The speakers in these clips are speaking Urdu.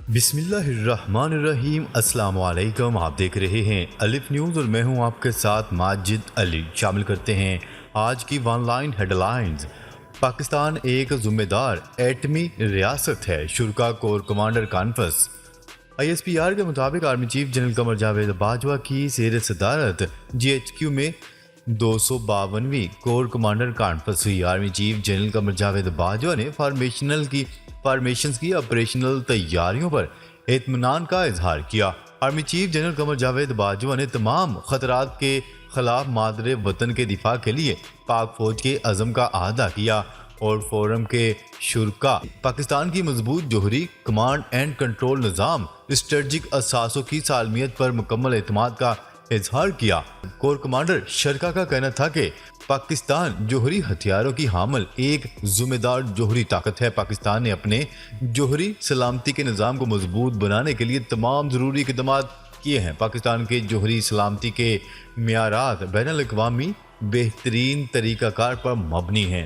بسم اللہ الرحمن الرحیم۔ السلام علیکم، آپ دیکھ رہے ہیں الف نیوز اور میں ہوں آپ کے ساتھ ماجد علی۔ شامل کرتے ہیں آج کی one line headlines. Pakistan ایک ذمہ دار ایٹمی ریاست ہے، شرکا کور کمانڈر کانفرنس۔ ISPR کے مطابق army chief general Qamar Javed Bajwa کی زیر صدارت GHQ میں 252ویں کور کمانڈر کانفرنس ہوئی۔ Army chief general Qamar Javed Bajwa نے فارمیشنز کی آپریشنل تیاریوں پر اطمینان کا اظہار کیا۔ Army chief general Qamar Javed Bajwa نے تمام خطرات کے خلاف مادر وطن کے دفاع کے لیے پاک فوج کے عزم کا اعادہ کیا اور فورم کے شرکا پاکستان کی مضبوط جوہری کمانڈ اینڈ کنٹرول نظام اسٹریٹجک اثاثوں کی سالمیت پر مکمل اعتماد کا اظہار کیا۔ کور کمانڈر شرکا کا کہنا تھا کہ پاکستان جوہری ہتھیاروں کی حامل ایک ذمہ دار جوہری طاقت ہے۔ پاکستان نے اپنے جوہری سلامتی کے نظام کو مضبوط بنانے کے لیے تمام ضروری اقدامات کیے ہیں۔ پاکستان کے جوہری سلامتی کے معیارات بین الاقوامی بہترین طریقہ کار پر مبنی ہیں۔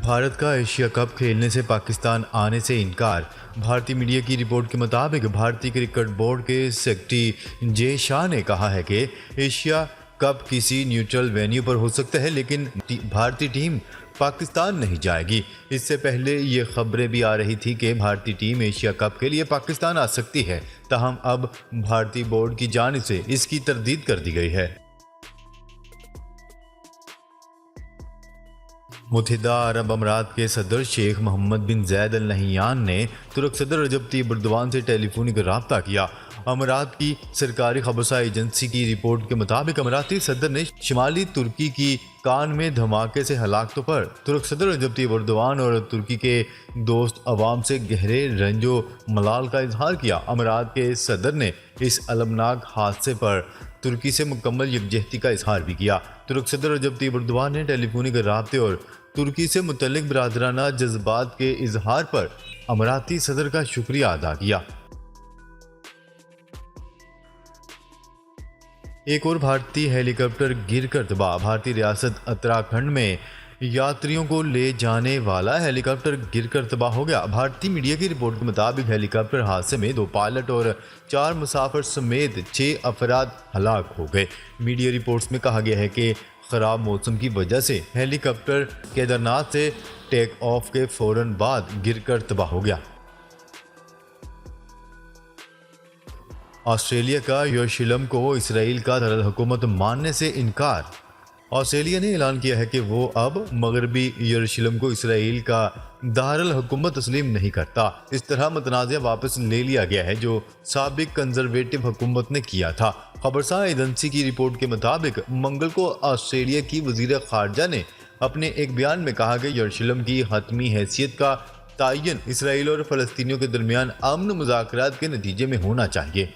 بھارت کا ایشیا کپ کھیلنے سے پاکستان آنے سے انکار۔ بھارتی میڈیا کی رپورٹ کے مطابق بھارتی کرکٹ بورڈ کے سیکرٹری جے شاہ نے کہا ہے کہ ایشیا کپ کسی نیوٹرل وینیو پر ہو سکتا ہے لیکن بھارتی ٹیم پاکستان نہیں جائے گی۔ اس سے پہلے یہ خبریں بھی آ رہی تھی کہ بھارتی ٹیم ایشیا کپ کے لیے پاکستان آ سکتی ہے، تاہم اب بھارتی بورڈ کی جانب سے اس کی تردید کر دی گئی ہے۔ متحدہ عرب امارات کے صدر شیخ محمد بن زاید ال نہیان نے ترک صدر رجب طیب ایردوان سے ٹیلی فونک رابطہ کیا۔ امارات کی سرکاری خبرساں ایجنسی کی رپورٹ کے مطابق اماراتی صدر نے شمالی ترکی کی کان میں دھماکے سے ہلاکتوں پر ترک صدر رجب طیب ایردوان اور ترکی کے دوست عوام سے گہرے رنج و ملال کا اظہار کیا۔ امارات کے صدر نے اس المناک حادثے پر ترکی سے مکمل یکجہتی کا اظہار بھی کیا۔ ترک صدر رجب طیب ایردوان نے ٹیلی فونک رابطے اور ترکی سے متعلق برادرانہ جذبات کے اظہار پر اماراتی صدر کا شکریہ ادا کیا۔ ایک اور بھارتی ہیلی کاپٹر گر کر تباہ۔ بھارتی ریاست اتراکھنڈ میں یاتریوں کو لے جانے والا ہیلی کاپٹر گر کر تباہ ہو گیا۔ بھارتی میڈیا کی رپورٹ کے مطابق ہیلی کاپٹر حادثے میں 2 پائلٹ اور 4 مسافر سمیت 6 افراد ہلاک ہو گئے۔ میڈیا رپورٹس میں کہا گیا ہے کہ خراب موسم کی وجہ سے ہیلی کاپٹر کیدارناتھ سے ٹیک آف کے فوراً بعد گر کر تباہ ہو گیا۔ آسٹریلیا کا یروشلم کو اسرائیل کا دارالحکومت ماننے سے انکار۔ آسٹریلیا نے اعلان کیا ہے کہ وہ اب مغربی یروشلم کو اسرائیل کا دارالحکومت تسلیم نہیں کرتا۔ اس طرح متنازع واپس لے لیا گیا ہے جو سابق کنزرویٹو حکومت نے کیا تھا۔ خبرساں ایجنسی کی رپورٹ کے مطابق منگل کو آسٹریلیا کی وزیر خارجہ نے اپنے ایک بیان میں کہا کہ یروشلم کی حتمی حیثیت کا تعین اسرائیل اور فلسطینیوں کے درمیان امن مذاکرات کے نتیجے میں ہونا چاہیے۔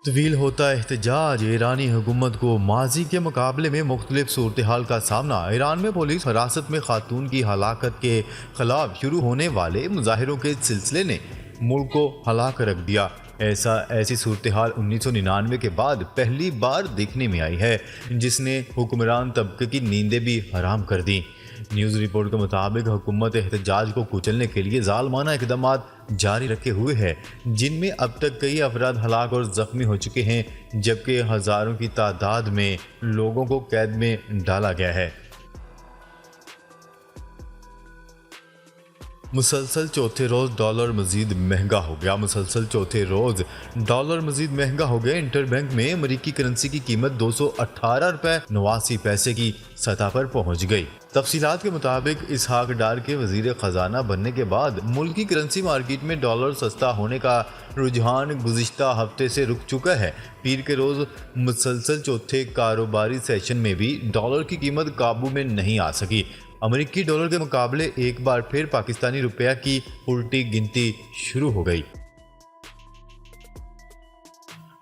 طویل ہوتا احتجاج۔ ایرانی حکومت کو ماضی کے مقابلے میں مختلف صورتحال کا سامنا۔ ایران میں پولیس حراست میں خاتون کی ہلاکت کے خلاف شروع ہونے والے مظاہروں کے سلسلے نے ملک کو ہلا کر رکھ دیا۔ ایسی صورتحال 1999 کے بعد پہلی بار دیکھنے میں آئی ہے، جس نے حکمران طبقے کی نیندیں بھی حرام کر دیں۔ نیوز رپورٹ کے مطابق حکومت احتجاج کو کچلنے کے لیے ظالمانہ اقدامات جاری رکھے ہوئے ہے، جن میں اب تک کئی افراد ہلاک اور زخمی ہو چکے ہیں، جبکہ ہزاروں کی تعداد میں لوگوں کو قید میں ڈالا گیا ہے۔ مسلسل چوتھے روز ڈالر مزید مہنگا ہو گیا۔ مسلسل چوتھے روز ڈالر مزید مہنگا ہو گیا۔ انٹر بینک میں امریکی کرنسی کی قیمت 218 روپے 89 پیسے کی سطح پر پہنچ گئی۔ تفصیلات کے مطابق اسحاق ڈار کے وزیر خزانہ بننے کے بعد ملکی کرنسی مارکیٹ میں ڈالر سستا ہونے کا رجحان گزشتہ ہفتے سے رک چکا ہے۔ پیر کے روز مسلسل چوتھے کاروباری سیشن میں بھی ڈالر کی قیمت قابو میں نہیں آ سکی۔ امریکی ڈالر کے مقابلے ایک بار پھر پاکستانی روپیہ کی الٹی گنتی شروع ہو گئی۔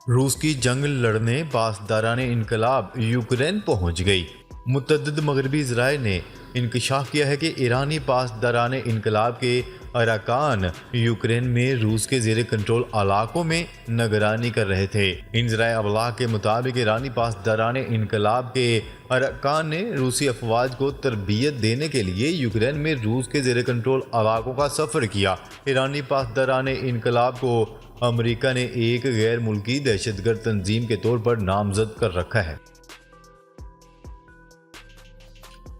روس کی جنگ لڑنے پاسداران انقلاب یوکرین پہنچ گئی۔ متعدد مغربی ذرائع نے انکشاف کیا ہے کہ ایرانی پاسداران انقلاب کے اراکان یوکرین میں روس کے زیر کنٹرول علاقوں میں نگرانی کر رہے تھے۔ ان ذرائع ابلاغ کے مطابق ایرانی پاسداران انقلاب کے اراکان نے روسی افواج کو تربیت دینے کے لیے یوکرین میں روس کے زیر کنٹرول علاقوں کا سفر کیا۔ ایرانی پاسداران انقلاب کو امریکہ نے ایک غیر ملکی دہشت گرد تنظیم کے طور پر نامزد کر رکھا ہے۔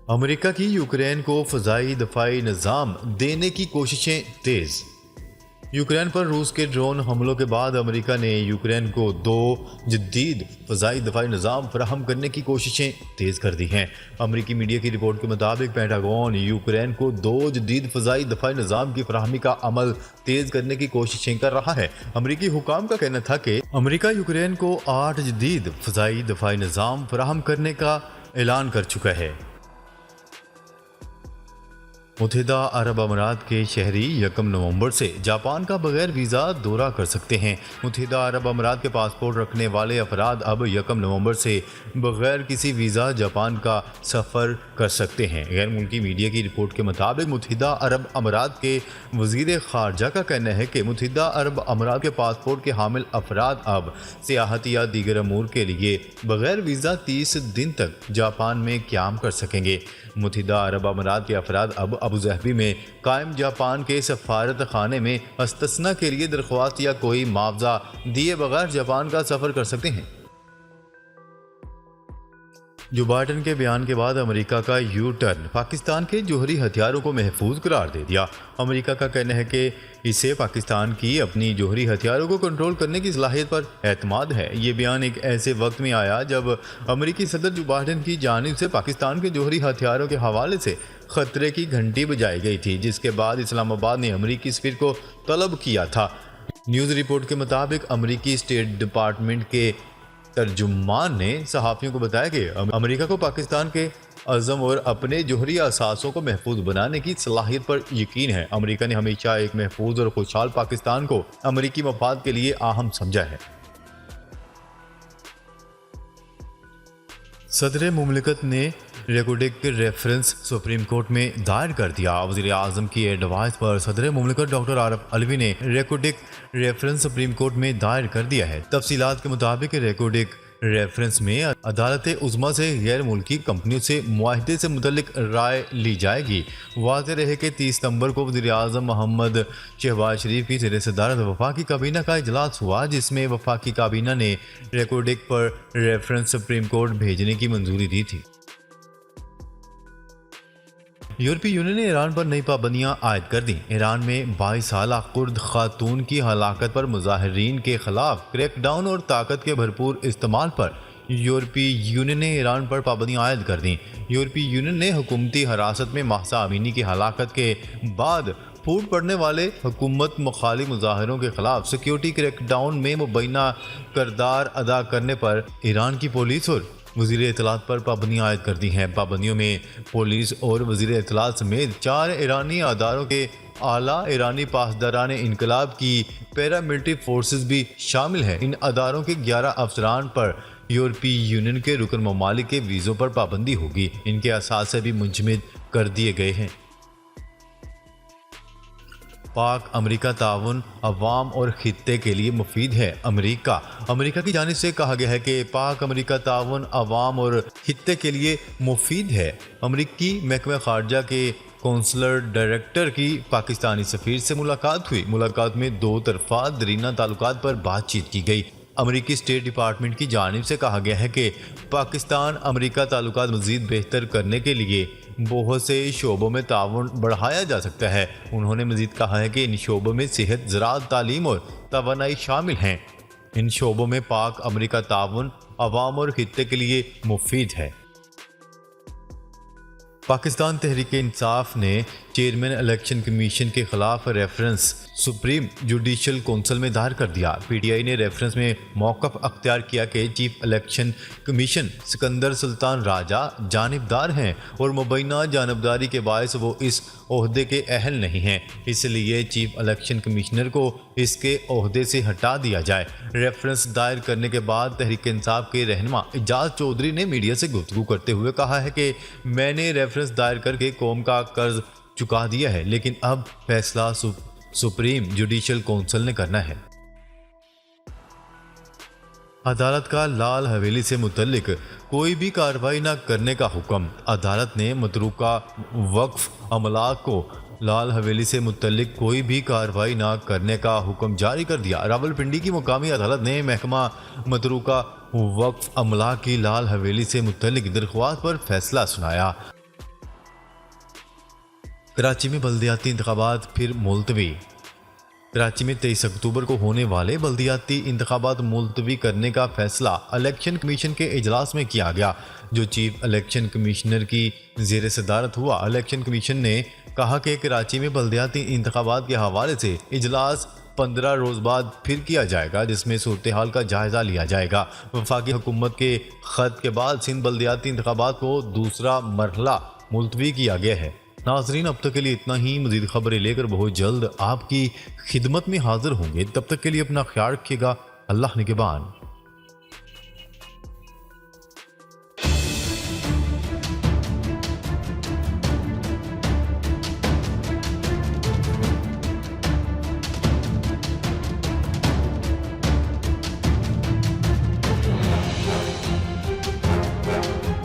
امریکہ کی یوکرین کو فضائی دفاعی نظام دینے کی کوششیں تیز۔ یوکرین پر روس کے ڈرون حملوں کے بعد امریکہ نے یوکرین کو 2 جدید فضائی دفاعی نظام فراہم کرنے کی کوششیں تیز کر دی ہیں۔ امریکی میڈیا کی رپورٹ کے مطابق پینٹاگون یوکرین کو 2 جدید فضائی دفاعی نظام کی فراہمی کا عمل تیز کرنے کی کوششیں کر رہا ہے۔ امریکی حکام کا کہنا تھا کہ امریکہ یوکرین کو 8 جدید فضائی دفاعی نظام فراہم کرنے کا اعلان کر چکا ہے۔ متحدہ عرب امارات کے شہری 1 نومبر سے جاپان کا بغیر ویزا دورہ کر سکتے ہیں۔ متحدہ عرب امارات کے پاسپورٹ رکھنے والے افراد اب 1 نومبر سے بغیر کسی ویزا جاپان کا سفر کر سکتے ہیں۔ غیر ملکی میڈیا کی رپورٹ کے مطابق متحدہ عرب امارات کے وزیر خارجہ کا کہنا ہے کہ متحدہ عرب امارات کے پاسپورٹ کے حامل افراد اب سیاحتی یا دیگر امور کے لیے بغیر ویزا 30 دن تک جاپان میں قیام کر سکیں گے۔ متحدہ عرب امارات کے افراد اب ابوظہبی میں قائم جاپان کے سفارت خانے میں استثناء کے لیے درخواست یا کوئی معاوضہ دیے بغیر جاپان کا سفر کر سکتے ہیں۔ جو بائیڈن کے بیان کے بعد امریکہ کا یو ٹرن پاکستان کے جوہری ہتھیاروں کو محفوظ قرار دے دیا۔ امریکہ کا کہنا ہے کہ اسے پاکستان کی اپنی جوہری ہتھیاروں کو کنٹرول کرنے کی صلاحیت پر اعتماد ہے۔ یہ بیان ایک ایسے وقت میں آیا جب امریکی صدر جو بائیڈن کی جانب سے پاکستان کے جوہری ہتھیاروں کے حوالے سے خطرے کی گھنٹی بجائی گئی تھی، جس کے بعد اسلام آباد نے امریکی سفیر کو طلب کیا تھا۔ نیوز رپورٹ کے مطابق امریکی اسٹیٹ ڈپارٹمنٹ کے ترجمان نے صحافیوں کو بتایا کہ امریکہ کو پاکستان کے عزم اور اپنے جوہری اثاثوں کو محفوظ بنانے کی صلاحیت پر یقین ہے۔ امریکہ نے ہمیشہ ایک محفوظ اور خوشحال پاکستان کو امریکی مفاد کے لیے اہم سمجھا ہے۔ صدر مملکت نے ریکوڈک ریفرنس سپریم کورٹ میں دائر کر دیا۔ وزیر اعظم کی ایڈوائس پر صدر مملکت ڈاکٹر عارف علوی نے ریکوڈک ریفرنس سپریم کورٹ میں دائر کر دیا ہے۔ تفصیلات کے مطابق ریکوڈک ریفرنس میں عدالت عظمیٰ سے غیر ملکی کمپنیوں سے معاہدے سے متعلق رائے لی جائے گی۔ واضح رہے کہ 30 ستمبر کو وزیر اعظم محمد شہباز شریف کی زیر صدارت وفاقی کابینہ کا اجلاس ہوا، جس میں وفاقی کابینہ نے ریکوڈک پر ریفرنس سپریم کورٹ بھیجنے کی منظوری دی تھی۔ یورپی یونین نے ایران پر نئی پابندیاں عائد کر دیں۔ ایران میں 22 سالہ کرد خاتون کی ہلاکت پر مظاہرین کے خلاف کریک ڈاؤن اور طاقت کے بھرپور استعمال پر یورپی یونین نے ایران پر پابندیاں عائد کر دیں۔ یورپی یونین نے حکومتی حراست میں مہسا امینی کی ہلاکت کے بعد پھوٹ پڑنے والے حکومت مخالف مظاہروں کے خلاف سیکیورٹی کریک ڈاؤن میں مبینہ کردار ادا کرنے پر ایران کی پولیس اور وزیر اطلاعات پر پابندیاں عائد کر دی ہیں۔ پابندیوں میں پولیس اور وزیر اطلاعات سمیت 4 ایرانی اداروں کے اعلیٰ ایرانی پاسداران انقلاب کی پیراملٹری فورسز بھی شامل ہیں۔ ان اداروں کے 11 افسران پر یورپی یونین کے رکن ممالک کے ویزوں پر پابندی ہوگی۔ ان کے اثاثے بھی منجمد کر دیے گئے ہیں۔ پاک امریکہ تعاون عوام اور خطے کے لیے مفید ہے۔ امریکہ کی جانب سے کہا گیا ہے کہ پاک امریکہ تعاون عوام اور خطے کے لیے مفید ہے۔ امریکی محکمہ خارجہ کے کونسلر ڈائریکٹر کی پاکستانی سفیر سے ملاقات ہوئی۔ ملاقات میں 2 طرفہ دیرینہ تعلقات پر بات چیت کی گئی۔ امریکی اسٹیٹ ڈپارٹمنٹ کی جانب سے کہا گیا ہے کہ پاکستان امریکہ تعلقات مزید بہتر کرنے کے لیے بہت سے شعبوں میں تعاون بڑھایا جا سکتا ہے۔ انہوں نے مزید کہا ہے کہ ان شعبوں میں صحت، زراعت، تعلیم اور توانائی شامل ہیں۔ ان شعبوں میں پاک امریکہ تعاون عوام اور خطے کے لیے مفید ہے۔ پاکستان تحریک انصاف نے چیئرمین الیکشن کمیشن کے خلاف ریفرنس سپریم جوڈیشل کونسل میں دائر کر دیا۔ پی ٹی آئی نے ریفرنس میں موقف اختیار کیا کہ چیف الیکشن کمیشن سکندر سلطان راجہ جانبدار ہیں اور مبینہ جانبداری کے باعث وہ اس عہدے کے اہل نہیں ہیں، اس لیے چیف الیکشن کمشنر کو اس کے عہدے سے ہٹا دیا جائے۔ ریفرنس دائر کرنے کے بعد تحریک انصاف کے رہنما اعجاز چودھری نے میڈیا سے گفتگو کرتے ہوئے کہا ہے کہ میں نے ریفرنس دائر کر کے قوم کا قرض چکا دیا ہے، لیکن اب فیصلہ سپریم جوڈیشل کونسل نے کرنا ہے۔ عدالت کا لال حویلی سے متعلق کوئی بھی کارروائی نہ کرنے کا حکم۔ عدالت نے متروکہ وقف املاک کو لال حویلی سے متعلق کوئی بھی کارروائی نہ کرنے کا حکم جاری کر دیا۔ راولپنڈی کی مقامی عدالت نے محکمہ متروکہ وقف املاک کی لال حویلی سے متعلق درخواست پر فیصلہ سنایا۔ کراچی میں بلدیاتی انتخابات پھر ملتوی۔ کراچی میں 23 اکتوبر کو ہونے والے بلدیاتی انتخابات ملتوی کرنے کا فیصلہ الیکشن کمیشن کے اجلاس میں کیا گیا، جو چیف الیکشن کمشنر کی زیر صدارت ہوا۔ الیکشن کمیشن نے کہا کہ کراچی میں بلدیاتی انتخابات کے حوالے سے اجلاس 15 روز بعد پھر کیا جائے گا، جس میں صورتحال کا جائزہ لیا جائے گا۔ وفاقی حکومت کے خط کے بعد سندھ بلدیاتی انتخابات کو دوسرا مرحلہ ملتوی کیا گیا ہے۔ ناظرین، اب تک کے لیے اتنا ہی۔ مزید خبریں لے کر بہت جلد آپ کی خدمت میں حاضر ہوں گے۔ تب تک کے لیے اپنا خیال رکھیے گا۔ اللہ نگہبان۔